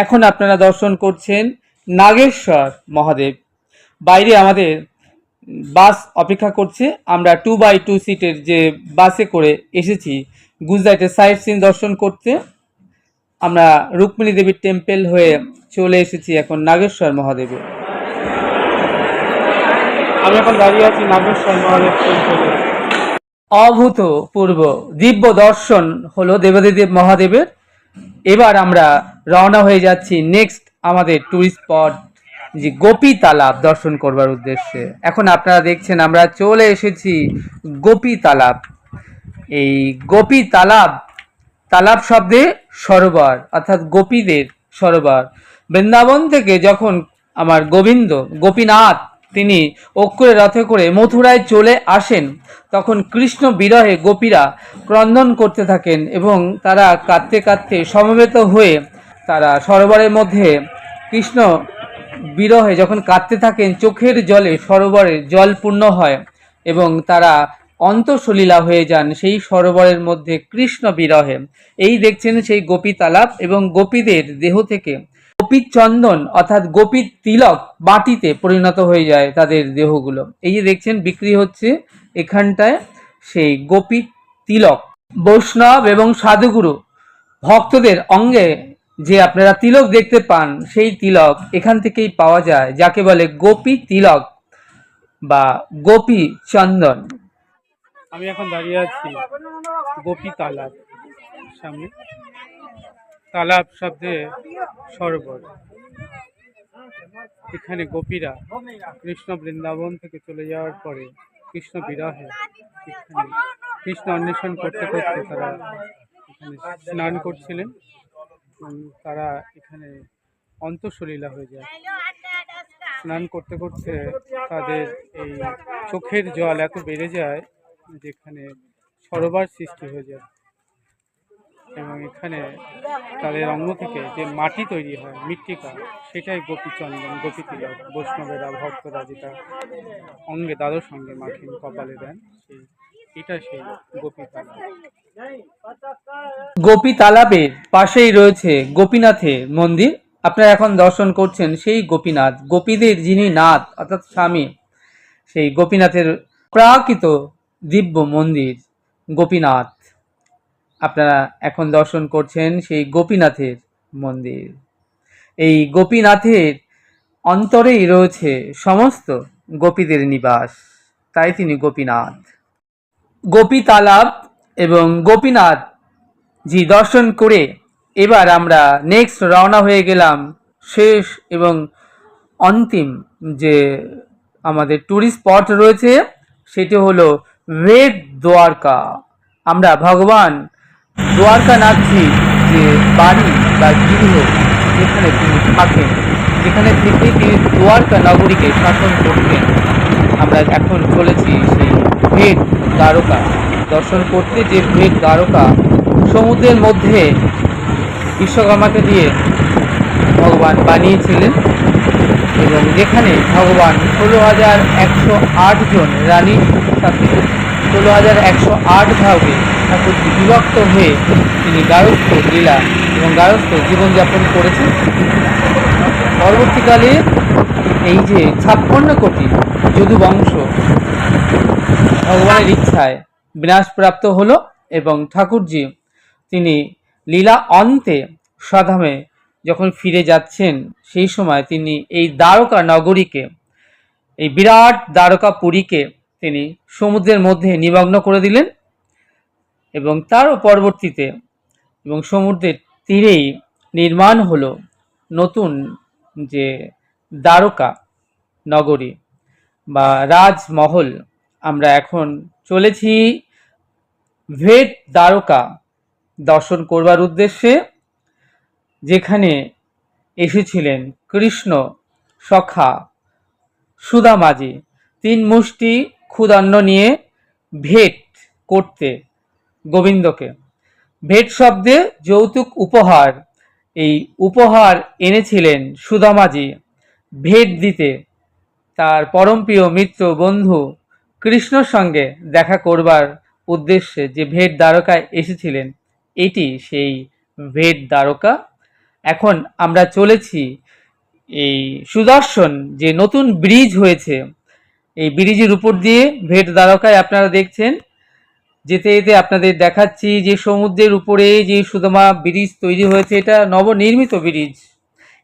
এখন আপনারা দর্শন করছেন নাগেশ্বর মহাদেব। বাইরে আমাদের বাস অপেক্ষা করছে। আমরা 2x2 সিটের যে বাসে করে এসেছি গুজরাটের সাইট সিন দর্শন করতে। আমরা রুক্মিণী দেবীর টেম্পল হয়ে চলে এসেছি এখন নাগেশ্বর মহাদেবে। আমি এখন দাঁড়িয়ে আছি নাগেশ্বর মহাদেব টেম্পলে। অভূতপূর্ব দিব্য দর্শন হলো দেবাদিদেব মহাদেবের। এবার আমরা রওনা হয়ে যাচ্ছি নেক্সট আমাদের ট্যুরিস্ট স্পট যে গোপী তালাব দর্শন করবার উদ্দেশ্যে। এখন আপনারা দেখছেন আমরা চলে এসেছি গোপী তালাব। এই গোপী তালাব, তালাব শব্দে সরোবর, অর্থাৎ গোপীদের সরোবর। বৃন্দাবন থেকে যখন আমার গোপীনাথ তিনি অক্ষরে রথে করে মথুরায় চলে আসেন, তখন কৃষ্ণ বিরহে গোপীরা ক্রন্দন করতে থাকেন এবং তারা কাঁদতে কাঁদতে সমবেত হয়ে তারা সরোবরের মধ্যে কৃষ্ণ বিরহে যখন কাঁদতে থাকেন, চোখের জলে সরোবরের জল পূর্ণ হয় এবং তারা অন্তঃসলীলা হয়ে যান সেই সরোবরের মধ্যে কৃষ্ণ বিরহে। এই দেখছেন সেই গোপী তালাব এবং গোপীদের দেহ থেকে গোপী চন্দন অর্থাৎ গোপী তিলক মাটিতে পরিণত হয়ে যায় তাদের দেহগুলো। এই যে দেখছেন বিক্রি হচ্ছে এখানটায় সেই গোপী তিলক। বৈষ্ণব এবং সাধুগুরু ভক্তদের অঙ্গে যে আপনারা তিলক দেখতে পান, সেই তিলক এখান থেকেই পাওয়া যায়, যাকে বলে গোপী তিলক বা গোপী চন্দন। আমি এখন দাঁড়িয়ে আছি গোপী তালাব সামনে। তালাব শব্দে সরোবর। এখানে গোপীরা কৃষ্ণ বৃন্দাবন থেকে চলে যাওয়ার পরে কৃষ্ণ বিরহে এখানে কৃষ্ণ অন্বেষণ করতে করতে তারা এখানে স্নান করছিলেন। তারা এখানে অন্তঃসলীলা হয়ে যায়। স্নান করতে করতে তাদের এই চোখের জল এত বেড়ে যায় যেখানে সরোবর সৃষ্টি হয়ে যায় এবং এখানে তাদের অঙ্গ থেকে যে মাটি তৈরি হয়, মৃত্তিকা, সেটাই গোপী চন্দন, গোপী তিলক। বৈষ্ণবেরা ভক্তরা যেটা অঙ্গে দ্বাদশ অঙ্গে মাখেন, কপালে দেন, এটা সেই গোপী তালাব। গোপী তালাবের পাশেই রয়েছে গোপীনাথের মন্দির। আপনারা এখন দর্শন করছেন সেই গোপীনাথ, গোপীদের যিনি নাথ অর্থাৎ স্বামী, সেই গোপীনাথের প্রাকৃত দিব্য মন্দির গোপীনাথ। আপনারা এখন দর্শন করছেন সেই গোপীনাথের মন্দির। এই গোপীনাথের অন্তরেই রয়েছে সমস্ত গোপীদের নিবাস, তাই তিনি গোপীনাথ। গোপী তালাব এবং গোপীনাথ জি দর্শন করে এবার আমরা নেক্সট রওনা হয়ে গেলাম শেষ এবং অন্তিম যে আমাদের ট্যুরিস্ট স্পট রয়েছে, সেটি হলো বেট দ্বারকা। আমরা ভগবান দ্বারকানাথজি যে বাড়ি বা গৃহ যেখানে তিনি থাকেন, যেখানে থেকে তিনি দ্বারকা নগরীকে শাসন করতেন, আমরা এখন চলেছি সেই বেট দ্বারকা দর্শন করতে। যে বেট দ্বারকা সমুদ্রের মধ্যে বিশ্বকর্মাকে দিয়ে ভগবান বানিয়েছিলেন এবং যেখানে ভগবান 16,108 জন রানীর সাথে 16,108 ভাগে ঠাকুরজি বিভক্ত হয়ে তিনি গারস্থ লীলা এবং গারস্থ জীবনযাপন করেছেন। পরবর্তীকালে এই যে 56 কোটি যদু বংশ ভগবানের ইচ্ছায় বিনাশপ্রাপ্ত হলো এবং ঠাকুরজি তিনি লীলা অন্তে স্বধামে যখন ফিরে যাচ্ছেন, সেই সময় তিনি এই দ্বারকা নগরীকে, এই বিরাট দ্বারকাপুরীকে তিনি সমুদ্রের মধ্যে নিমগ্ন করে দিলেন এবং তারও পরবর্তীতে এবং সমুদ্রের তীরেই নির্মাণ হলো নতুন যে দ্বারকা নগরী বা রাজমহল। আমরা এখন চলেছি বেট দ্বারকা দর্শন করবার উদ্দেশ্যে, যেখানে এসেছিলেন কৃষ্ণ সখা সুদামাজি 3 মুষ্টি ক্ষুদান্ন নিয়ে ভেট করতে গোবিন্দকে। ভেট শব্দে যৌতুক উপহার। এই উপহার এনেছিলেন সুদামাজি ভেট দিতে তার পরমপ্রিয় মিত্র বন্ধু কৃষ্ণর সঙ্গে দেখা করবার উদ্দেশ্যে যে ভেট দ্বারকায় এসেছিলেন, এটি সেই ভেট দ্বারকা। এখন আমরা চলেছি এই সুদর্শন যে নতুন ব্রিজ হয়েছে, এই ব্রিজের উপর দিয়ে ভেট দ্বারকায় আপনারা দেখছেন। যেতে যেতে আপনাদের দেখাচ্ছি যে সমুদ্রের উপরে যে সুদামা ব্রিজ তৈরি হয়েছে, এটা নবনির্মিত ব্রিজ।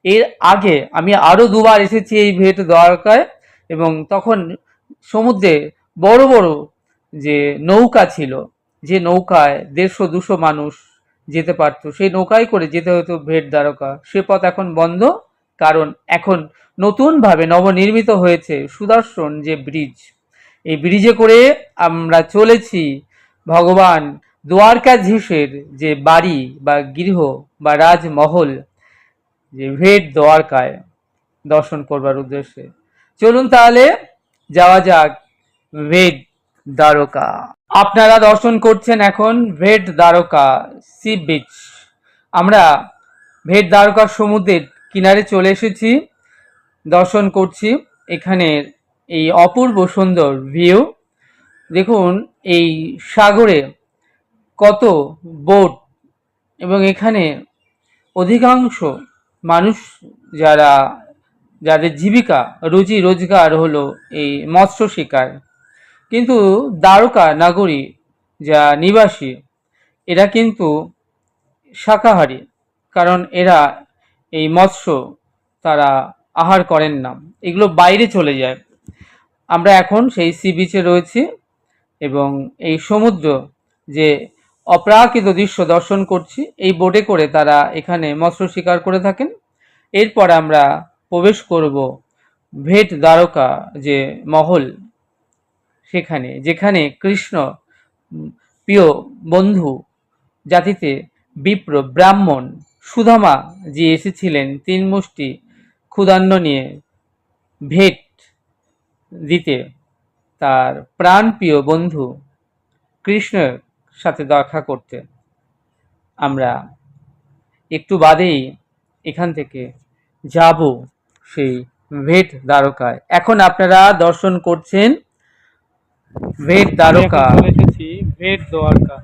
এর আগে আমি আরও দুবার এসেছি এই ভেট দ্বারকায়, এবং তখন সমুদ্রে বড় বড় যে নৌকা ছিল, যে নৌকায় 150-200 মানুষ যেতে পারতো, সেই নৌকায় করে যেতে হতো ভেট দ্বারকা। সে পথ এখন বন্ধ, কারণ এখন নতুনভাবে নবনির্মিত হয়েছে সুদর্শন যে ব্রিজ। এই ব্রিজে করে আমরা চলেছি ভগবান দ্বারকাধীশের যে বাড়ি বা গৃহ বা রাজমহল, যে ভেট দ্বারকায় দর্শন করবার উদ্দেশ্যে। চলুন তাহলে যাওয়া যাক ভেট দ্বারকা। আপনারা দর্শন করছেন এখন ভেট দ্বারকা সি বিচ। আমরা ভেট দ্বারকার সমুদ্রের কিনারে চলে এসেছি, দর্শন করছি এখানের এই অপূর্ব সুন্দর ভিউ। দেখুন এই সাগরে কত বোট, এবং এখানে অধিকাংশ মানুষ যাদের জীবিকা রুজি রোজগার হলো এই মৎস্য শিকার। কিন্তু দ্বারকা নগরী যা নিবাসী, এরা কিন্তু শাকাহারী, কারণ এরা এই মৎস্য তারা আহার করেন না, এগুলো বাইরে চলে যায়। আমরা এখন সেই সি বিচে রয়েছি এবং এই সমুদ্র যে অপ্রাকৃত দৃশ্য দর্শন করছি। এই বোটে করে তারা এখানে মৎস্য শিকার করে থাকেন। এরপর আমরা প্রবেশ করব ভেট দ্বারকা যে মহল, সেখানে যেখানে কৃষ্ণ প্রিয় বন্ধু জাতিতে বিপ্র ব্রাহ্মণ সুদামা যে এসেছিলেন 3 মুষ্টি ক্ষুধান্ন নিয়ে ভেট দিতে, তার প্রাণপ্রিয় বন্ধু কৃষ্ণের সাথে দেখা করতে। আমরা একটু বাদেই এখান থেকে যাব সেই ভেট দ্বারকায়। এখন আপনারা দর্শন করছেন ভেট দ্বারকা। চলে এসেছি ভেট দ্বারকা,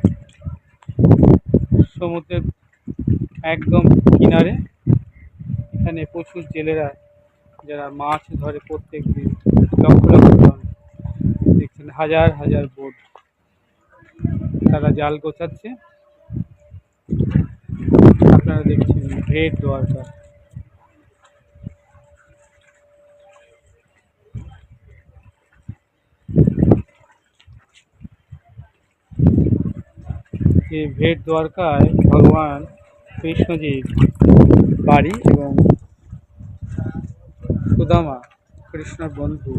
সমুদ্রের একদম কিনারে। এখানে প্রচুর জেলেরা যারা মাছ ধরে প্রত্যেক দিন, লক্ষ লক্ষ টন, দেখছেন হাজার হাজার বোট, তারা জাল গোছাচ্ছে। আপনারা দেখছেন ভেট দ্বারকা। এই ভেট দ্বারকায় ভগবান কৃষ্ণজির বাড়ি, এবং সুদামা কৃষ্ণর বন্ধু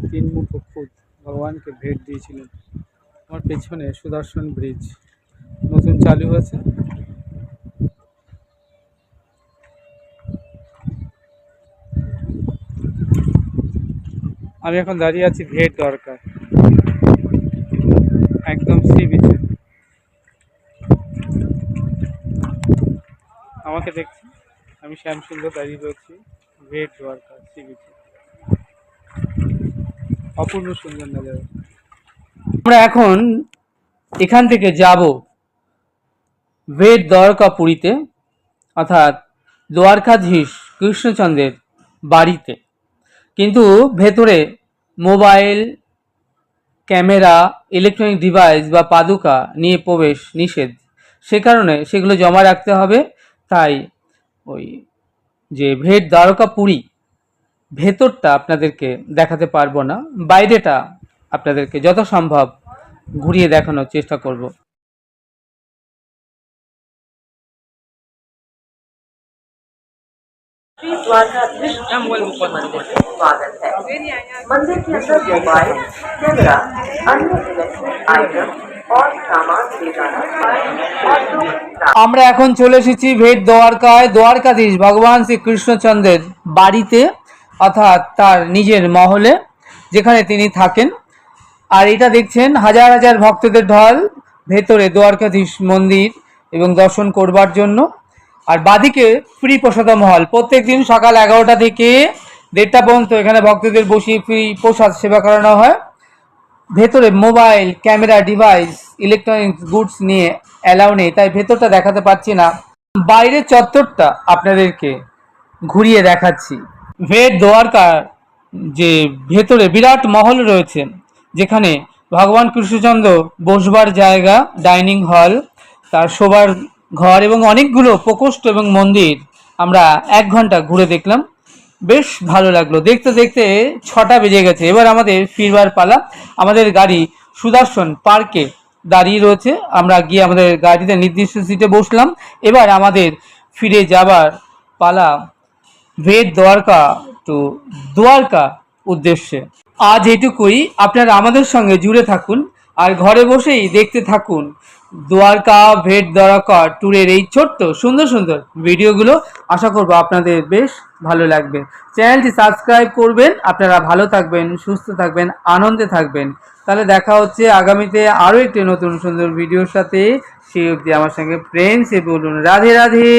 3 মুঠো খুদ ভগবানকে ভেট দিয়েছিলেন। আমার পেছনে সুদর্শন ব্রিজ নতুন চালু হয়েছে। আমি এখন দাঁড়িয়ে আছি ভেট দ্বারকায়, একদম সি বিচে। আমাকে দেখছি, আমি শ্যামসুন্দর দাঁড়িয়ে রয়েছি ভেট দ্বারকা সি বিচে। অপূর্ব সুন্দর নজারা। আমরা এখন এখান থেকে যাব ভেট দ্বারকা পুরীতে, অর্থাৎ দ্বারকাধীশ কৃষ্ণচন্দ্রের বাড়িতে। কিন্তু ভেতরে মোবাইল, ক্যামেরা, ইলেকট্রনিক ডিভাইস বা পাদুকা নিয়ে প্রবেশ নিষেধ। সে কারণে সেগুলো জমা রাখতে হবে। তাই ওই যে ভেট দ্বারকা পুরী ভেতরটা আপনাদেরকে দেখাতে পারবো না, বাইরেটা আপনাদেরকে যথাসম্ভব ঘুরিয়ে দেখানোর চেষ্টা করব। द्वारकाधीश मंदिर में स्वागत है। मंदिर के अंदर मोबाइल, कैमरा, अन्य इलेक्ट्रिक आइटम और सामान ले जाना আমরা এখন চলে এসেছি ভেট দ্বারকায়, দ্বারকাধীশ ভগবান শ্রী কৃষ্ণচন্দ্রের বাড়িতে, অর্থাৎ তার নিজের মহলে, যেখানে তিনি থাকেন। আর এটা দেখছেন হাজার হাজার ভক্তদের ঢল ভেতরে দ্বারকাধীশ মন্দির এবং দর্শন করবার জন্য। আর বাদিকে ফ্রি প্রসাদম হল, প্রত্যেক দিন সকাল 11টা থেকে 1:30টা পর্যন্ত এখানে ভক্তদের বসিয়ে ফ্রি প্রসাদ সেবা করানো হয়। ভেতরে mobile, camera, device, electronics goods নিয়ে অ্যালাউ নেই, তাই ভেতরটা দেখাতে পাচ্ছি না। বাইরের চত্বরটা আপনাদেরকে ঘুরিয়ে দেখাচ্ছি। ভেট দ্বারকার যে ভেতরে বিরাট মহল রয়েছে, যেখানে ভগবান কৃষ্ণচন্দ্র বসবার জায়গা, ডাইনিং হল, তার শোবার ঘর এবং অনেকগুলো প্রকোষ্ঠ এবং মন্দির আমরা 1 ঘন্টা ঘুরে দেখলাম। বেশ ভালো লাগলো। দেখতে দেখতে 6টা বেজে গেছে। এবার আমাদের ফিরবার পালা। আমাদের গাড়ি সুদর্শন পার্কে দাঁড়িয়ে রয়েছে। আমরা গিয়ে আমাদের গাড়িতে নির্দিষ্ট সিটে বসলাম। এবার আমাদের ফিরে যাবার পালা ভেট দ্বারকা টু দ্বারকা উদ্দেশ্যে। আজ এটুকুই। আপনারা আমাদের সঙ্গে জুড়ে থাকুন আর ঘরে বসেই দেখতে থাকুন দ্বারকা ভেট দ্বারকা ট্যুরের এই ছোট্ট সুন্দর সুন্দর ভিডিওগুলো। আশা করবো আপনাদের বেশ ভালো লাগবে। চ্যানেলটি সাবস্ক্রাইব করবেন। আপনারা ভালো থাকবেন, সুস্থ থাকবেন, আনন্দে থাকবেন। তাহলে দেখা হচ্ছে আগামীতে আরও একটি নতুন সুন্দর ভিডিওর সাথে। সেই অবধি আমার সঙ্গে ফ্রেন্ডস বলুন রাধে রাধে।